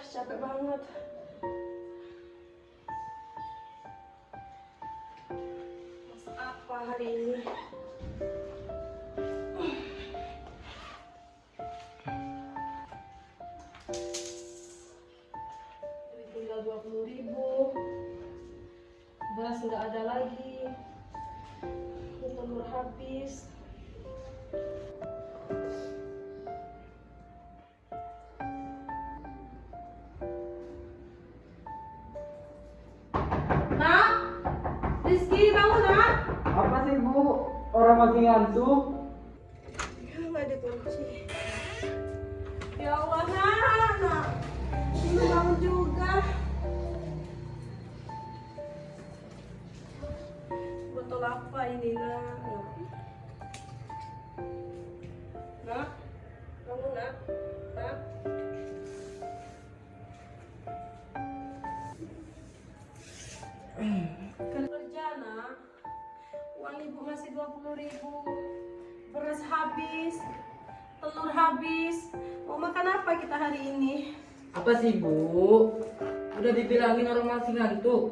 capek banget. Masak apa hari ini? Duit tinggal 20.000. Beras nggak ada lagi. Telur habis. Nak, Rizky bangun nak. Apa sih Bu? Orang masih ngantuk. Ya nggak dikunci. Ya Allah nak. Ini bangun juga. Botol apa ini nak? Nak, bangun nak. Nak. Kerja nak. Uang ibu masih 20.000. Beras habis. Telur habis. Mau makan apa kita hari ini? Apa sih Bu? Udah dibilangin orang masih ngantuk.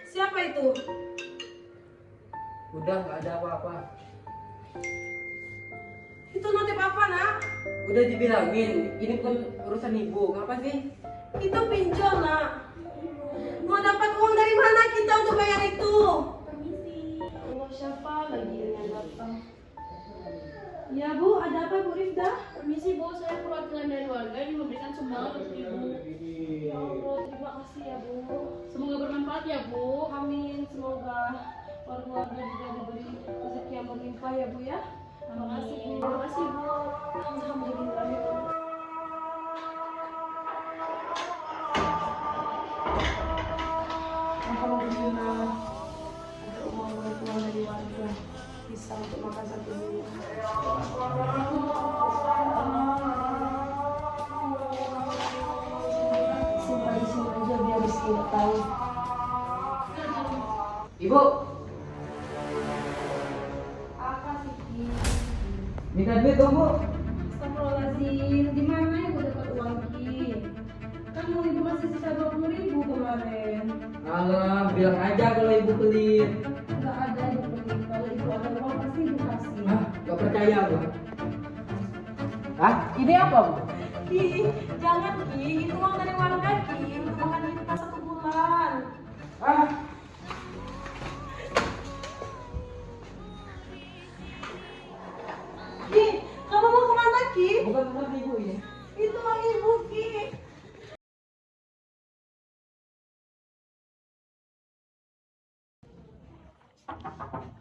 Siapa itu? Udah nggak ada apa-apa. Itu notif apa nak? Udah dibilangin, ini bukan urusan Ibu. Ngapa sih? Itu pinjol nak. Mau dapat uang dari mana kita untuk bayar itu? Permisi. Allah, siapa lagi yang datang? Ya Bu, ada apa Bu Rifda? Permisi Bu, saya perwakilan dari warga yang memberikan sumbangan untuk Ibu. Ya Allah, terima kasih ya Bu. Semoga bermanfaat ya Bu. Amin, semoga warga juga diberi rezeki yang berlimpah ya Bu ya. Terima kasih Bu. Terima kasih Bu. Alhamdulillah. Alhamdulillah. Ada uang bantuan dari warga bisa untuk makan satu bulan. Simpan di sini aja biar Rizky nggak tahu. Ibu, Apa sih Ki? minta duit dong Bu. Astagfirullahaladzim, di mana ibu dapat uang Ki? Kan uang ibu masih sisa 20.000 kemarin. Alah, bilang aja kalau Ibu pelit. Nggak ada ibu beli. Kalau ibu ada uang pasti ibu kasih. Ah, nggak percaya Bu. Hah? Ini apa Bu? Ki, jangan Ki, itu uang dari warga Ki untuk makan kita satu bulan. Ah, Ki, kamu mau kemana Ki? bukan urusan Ibu ini. Itu uang ibu Ki.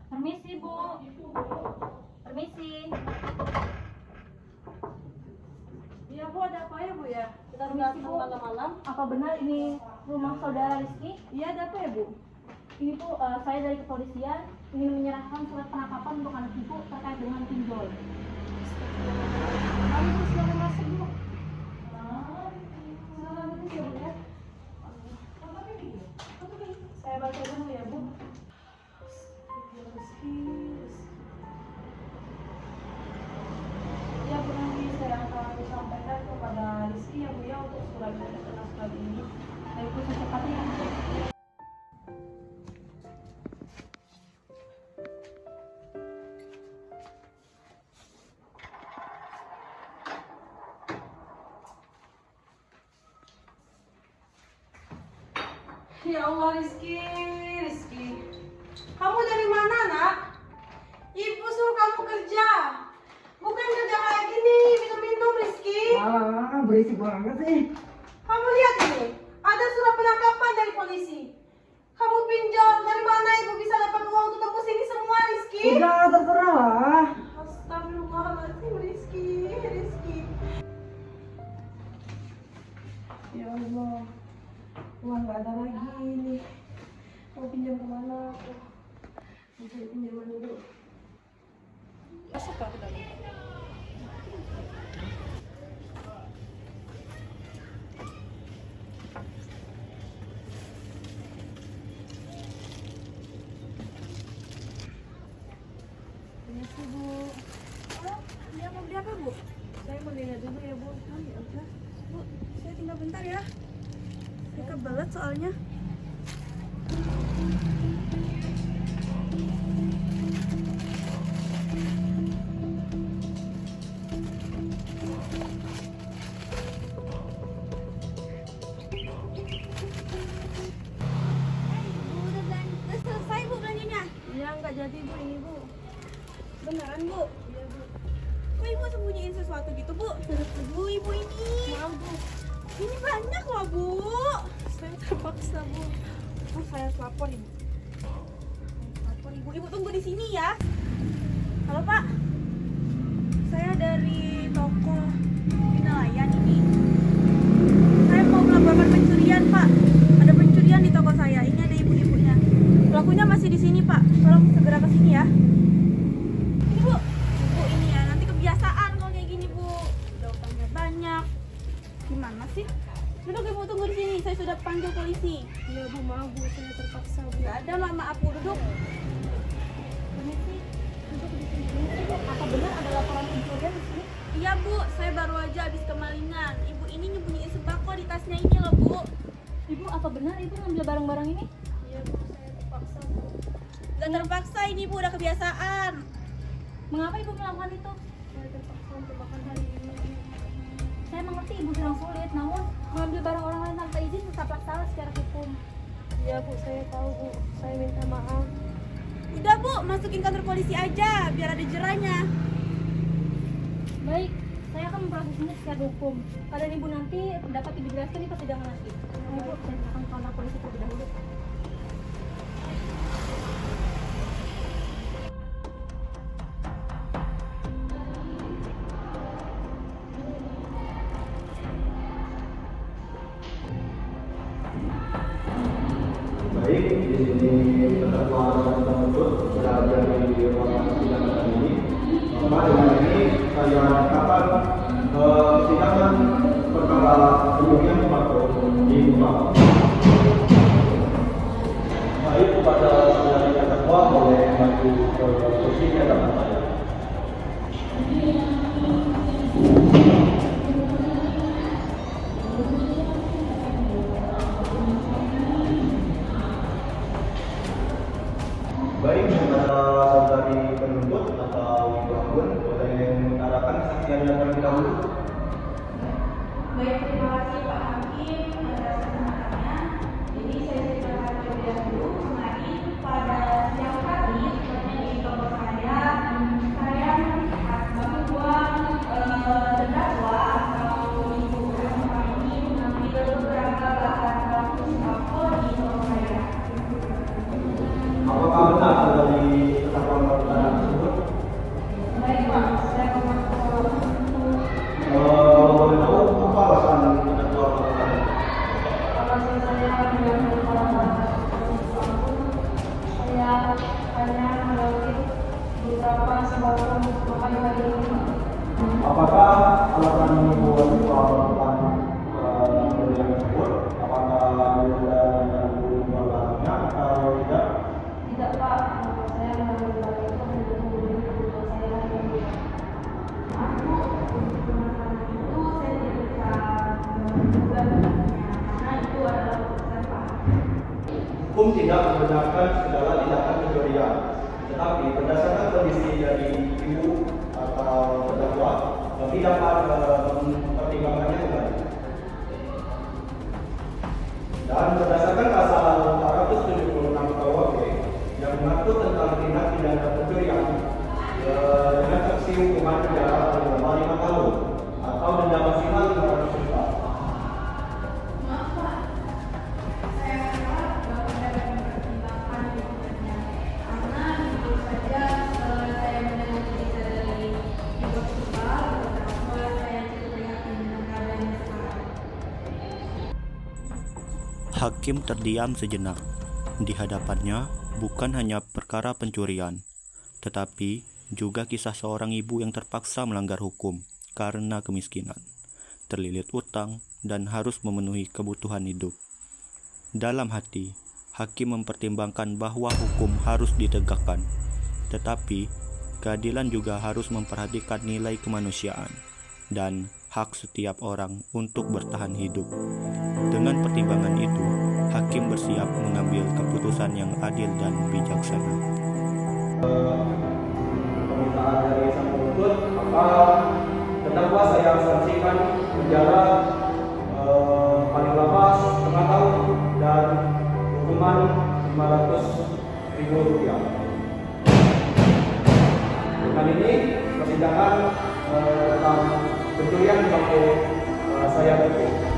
Permisi Bu. Permisi. Iya Bu, ada apa ya Bu ya? Kita Permisi, datang Bu. malam-malam. Apa benar ini rumah saudara Rizky? Iya, ada apa ya Bu? Ini Bu, saya dari kepolisian ingin menyerahkan surat penangkapan untuk anak Ibu terkait dengan pinjol. Ayo Bu, silakan masuk Bu. Silakan duduk ya Bu ya. Saya baca dulu ya Bu. Ya Bu, nanti saya akan sampaikan kepada Rizky ya Bu ya untuk surat surat ini. Baik Bu, secepatnya ya Bu. Ya Allah Rizky. Kamu dari mana nak? Ibu suruh kamu kerja. Bukan kerja kayak gini, minum-minum Rizky. Ah, berisik banget sih. Kamu lihat ini, ada surat penangkapan dari polisi. Kamu pinjol, dari mana ibu bisa dapat uang untuk tembus ini semua Rizky? Udah, terserah lah. Astagfirullahaladzim Rizky. Ya Allah, uang gak ada lagi nih. Mau pinjam kemana aku? Mau cari pinjaman dulu. Masuk ke dalam. Permisi Bu. Dia mau beli apa, Bu? Saya mau lihat dulu ya, Bu. Ya udah. Bu, saya tinggal bentar ya. Saya kebelet soalnya. Udah selesai, Bu, belanjanya? Iya, nggak jadi, Bu, ini, Bu. Beneran, Bu? Iya, Bu. Kok Ibu sembunyiin sesuatu gitu, Bu? Bu, Ibu ini. Maaf, Bu. Ini banyak loh, Bu. Saya terpaksa, Bu. Bu, saya lapor, Ibu. Lapor, Ibu. Ibu tunggu di sini ya. Halo, Pak. Saya dari toko Nelayan ini. Saya mau melaporkan pencurian, Pak. Ada pencurian di toko saya. Ini ada ibu-ibunya. Pelakunya masih di sini, Pak. Tolong segera ke sini ya. Ini, Bu. Bu, ini ya. Nanti kebiasaan kalau kayak gini, Bu. Udah utangnya banyak. Gimana sih? Duduk, Ibu, tunggu di sini. Saya sudah panggil polisi. Iya, Bu. Maaf, Bu. Saya terpaksa, Bu. Gak ada, maaf, Bu. Duduk. Permisi, duduk di sini. Ibu, apa benar ada laporan pencurian di sini? Iya, Bu. Saya baru aja habis kemalingan. Ibu ini nyembunyiin sembako di tasnya ini loh, Bu. Ibu, apa benar Ibu ngambil barang-barang ini? Iya, Bu. Saya terpaksa, Bu. Gak terpaksa ini, Bu. Udah kebiasaan. Mengapa Ibu melakukan itu? Saya terpaksa untuk makan hari ini. Saya mengerti Ibu sedang sulit, namun mengambil barang orang lain tanpa izin tetaplah salah secara hukum. Iya, Bu. Saya tahu, Bu. Saya minta maaf. Udah, Bu. Masukin kantor polisi aja. Biar ada jerahnya. Baik, saya akan memprosesnya secara hukum. Keadaan Ibu nanti dapat dijelaskan di persidangan nanti. Ibu, saya akan ke kantor polisi terlebih dahulu. Baik, di sini terdakwa dan penuntut berada di ruangan sidang kali ini. Maka dengan ini saya akan persidangan perkara pencurian sembako dibuka. Baik, kepada saudara terdakwa boleh maju ke kursi di hadapan saya. Baik, kepada saudari penuntut atau Ibu Anggun, boleh mengutarakan kesaksiannya terlebih dahulu. Baik, terima kasih Pak Hakim atas kesempatannya. Jadi saya ceritakan terlebih dahulu. Kemarin pada siang hari, tepatnya di toko saya melihat bahwa terdakwa atau ibu bersama ini mengambil beberapa bahan baku sembako di toko saya. Apakah benar dari terdakwa melakukan tersebut? Baik, Pak, saya mengaku. Kalau boleh tahu, apa alasan terdakwa melakukan? Alasan saya mengambil barang-barang saya hanya mengambil beberapa sembako untuk makan hari ini. Apakah alasan Ibu melakukan pencurian tersebut? Apakah dia sudah menjual barangnya atau tidak? Tidak, Pak, saya mengambil barang itu untuk memenuhi kebutuhan saya hari ini. Aku untuk makanan itu saya tidak bisa juga karena itu adalah keputusan Pak. Hukum tidak membenarkan segala tindakan pencurian, tetapi berdasarkan kondisi dari ibu atau terdakwa, kami dapat mempertimbangkannya kembali. Dan berdasarkan pasal 476 KUHP yang mengatur tentang tindak pidana pencurian dengan sanksi hukuman penjara paling lama 5 tahun atau denda maksimal 500 juta. Maaf, Pak. Saya harap Bapak dapat mempertimbangkan hukumannya. Karena tentu saja saya mendengar cerita dari Ibu Tunggal bahwa saya cukup prihatin dengan keadaannya sekarang. Hakim terdiam sejenak. Di hadapannya bukan hanya perkara pencurian, tetapi juga kisah seorang ibu yang terpaksa melanggar hukum karena kemiskinan, terlilit utang, dan harus memenuhi kebutuhan hidup. Dalam hati, hakim mempertimbangkan bahwa hukum harus ditegakkan, tetapi keadilan juga harus memperhatikan nilai kemanusiaan dan hak setiap orang untuk bertahan hidup. Dengan pertimbangan itu, hakim bersiap mengambil keputusan yang adil dan bijaksana. Permintaan dari sang penuntut, maka terdakwa saya sanksikan penjara paling lama 5 tahun dan hukuman Rp500.000. Dengan ini persidangan tentang pencurian bangku saya tutup.